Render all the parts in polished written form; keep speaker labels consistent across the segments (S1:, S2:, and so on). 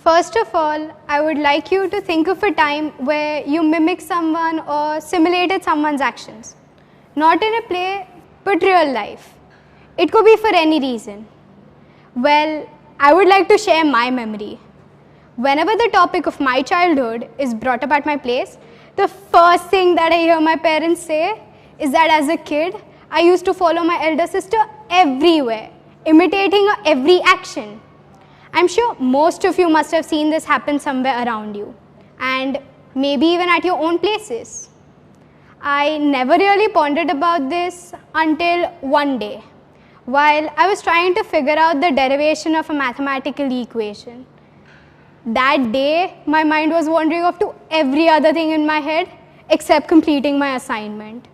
S1: First of all, I would like you to think of a time where you mimicked someone or simulated someone's actions. Not in a play, but real life. It could be for any reason. Well, I would like to share my memory. Whenever the topic of my childhood is brought up at my place, the first thing that I hear my parents say is that as a kid, I used to follow my elder sister everywhere, imitating her every action. I'm sure most of you must have seen this happen somewhere around you, and maybe even at your own places. I never really pondered about this until one day, while I was trying to figure out the derivation of a mathematical equation. That day, my mind was wandering off to every other thing in my head except completing my assignment.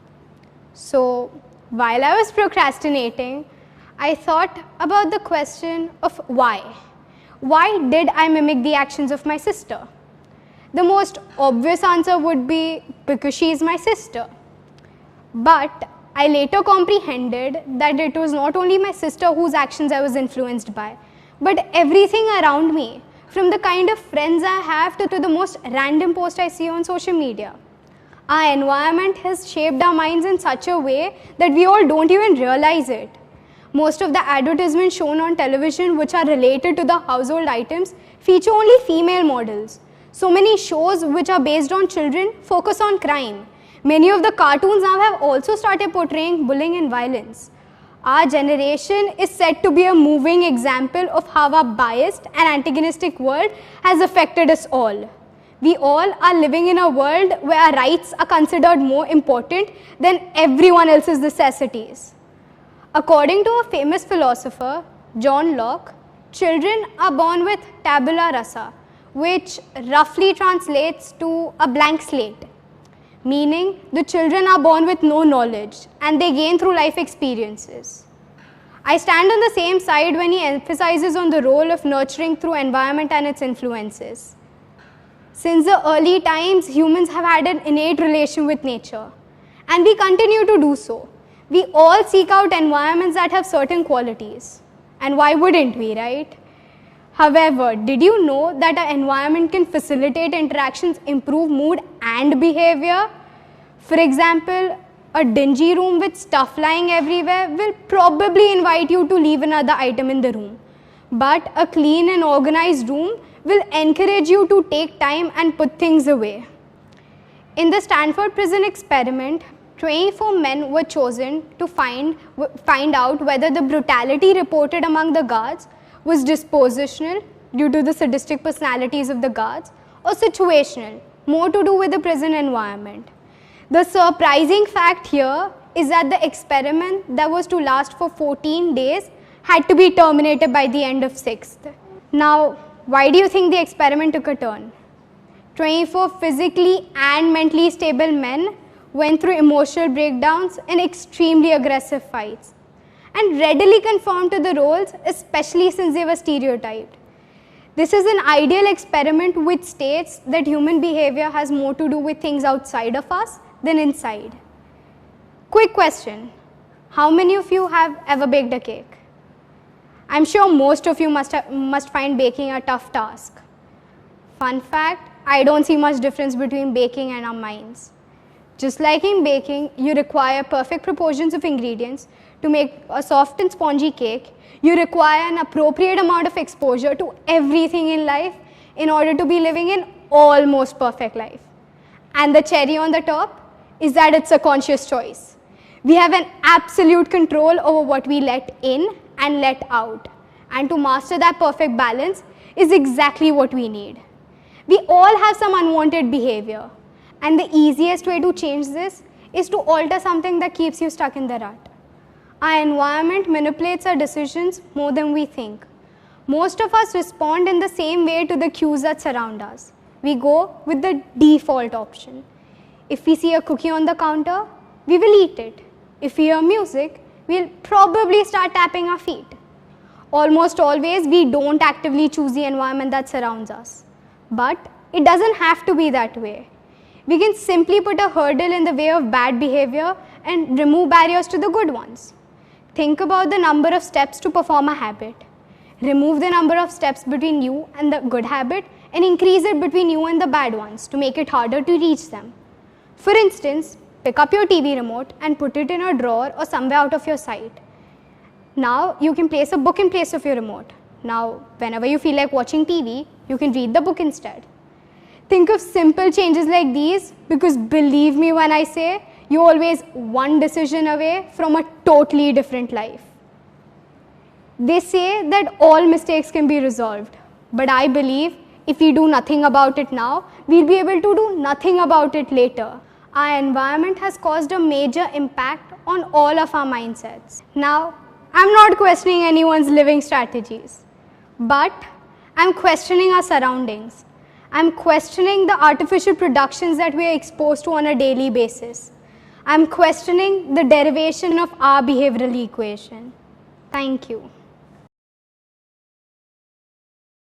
S1: So, while I was procrastinating, I thought about the question of why. Why did I mimic the actions of my sister? The most obvious answer would be because she is my sister. But I later comprehended that it was not only my sister whose actions I was influenced by, but everything around me, from the kind of friends I have to the most random post I see on social media. Our environment has shaped our minds in such a way that we all don't even realize it. Most of the advertisements shown on television which are related to the household items feature only female models. So many shows which are based on children focus on crime. Many of the cartoons now have also started portraying bullying and violence. Our generation is said to be a moving example of how our biased and antagonistic world has affected us all. We all are living in a world where our rights are considered more important than everyone else's necessities. According to a famous philosopher, John Locke, children are born with tabula rasa, which roughly translates to a blank slate, meaning the children are born with no knowledge and they gain through life experiences. I stand on the same side when he emphasizes on the role of nurturing through environment and its influences. Since the early times, humans have had an innate relation with nature, and we continue to do so. We all seek out environments that have certain qualities. And why wouldn't we, right? However, did you know that an environment can facilitate interactions, improve mood and behavior? For example, a dingy room with stuff lying everywhere will probably invite you to leave another item in the room. But a clean and organized room will encourage you to take time and put things away. In the Stanford prison experiment, 24 men were chosen to find out whether the brutality reported among the guards was dispositional due to the sadistic personalities of the guards or situational, more to do with the prison environment. The surprising fact here is that the experiment that was to last for 14 days had to be terminated by the end of 6th. Now, why do you think the experiment took a turn? 24 physically and mentally stable men went through emotional breakdowns and extremely aggressive fights, and readily conformed to the roles, especially since they were stereotyped. This is an ideal experiment which states that human behavior has more to do with things outside of us than inside. Quick question, how many of you have ever baked a cake? I'm sure most of you must find baking a tough task. Fun fact, I don't see much difference between baking and our minds. Just like in baking, you require perfect proportions of ingredients to make a soft and spongy cake. You require an appropriate amount of exposure to everything in life in order to be living an almost perfect life. And the cherry on the top is that it's a conscious choice. We have an absolute control over what we let in and let out. And to master that perfect balance is exactly what we need. We all have some unwanted behavior. And the easiest way to change this is to alter something that keeps you stuck in the rut. Our environment manipulates our decisions more than we think. Most of us respond in the same way to the cues that surround us. We go with the default option. If we see a cookie on the counter, we will eat it. If we hear music, we'll probably start tapping our feet. Almost always, we don't actively choose the environment that surrounds us. But it doesn't have to be that way. We can simply put a hurdle in the way of bad behavior and remove barriers to the good ones. Think about the number of steps to perform a habit. Remove the number of steps between you and the good habit and increase it between you and the bad ones to make it harder to reach them. For instance, pick up your TV remote and put it in a drawer or somewhere out of your sight. Now you can place a book in place of your remote. Now, whenever you feel like watching TV, you can read the book instead. Think of simple changes like these, because believe me when I say, you're always one decision away from a totally different life. They say that all mistakes can be resolved, but I believe if we do nothing about it now, we'll be able to do nothing about it later. Our environment has caused a major impact on all of our mindsets. Now, I'm not questioning anyone's living strategies, but I'm questioning our surroundings. I'm questioning the artificial productions that we are exposed to on a daily basis. I'm questioning the derivation of our behavioral equation. Thank you.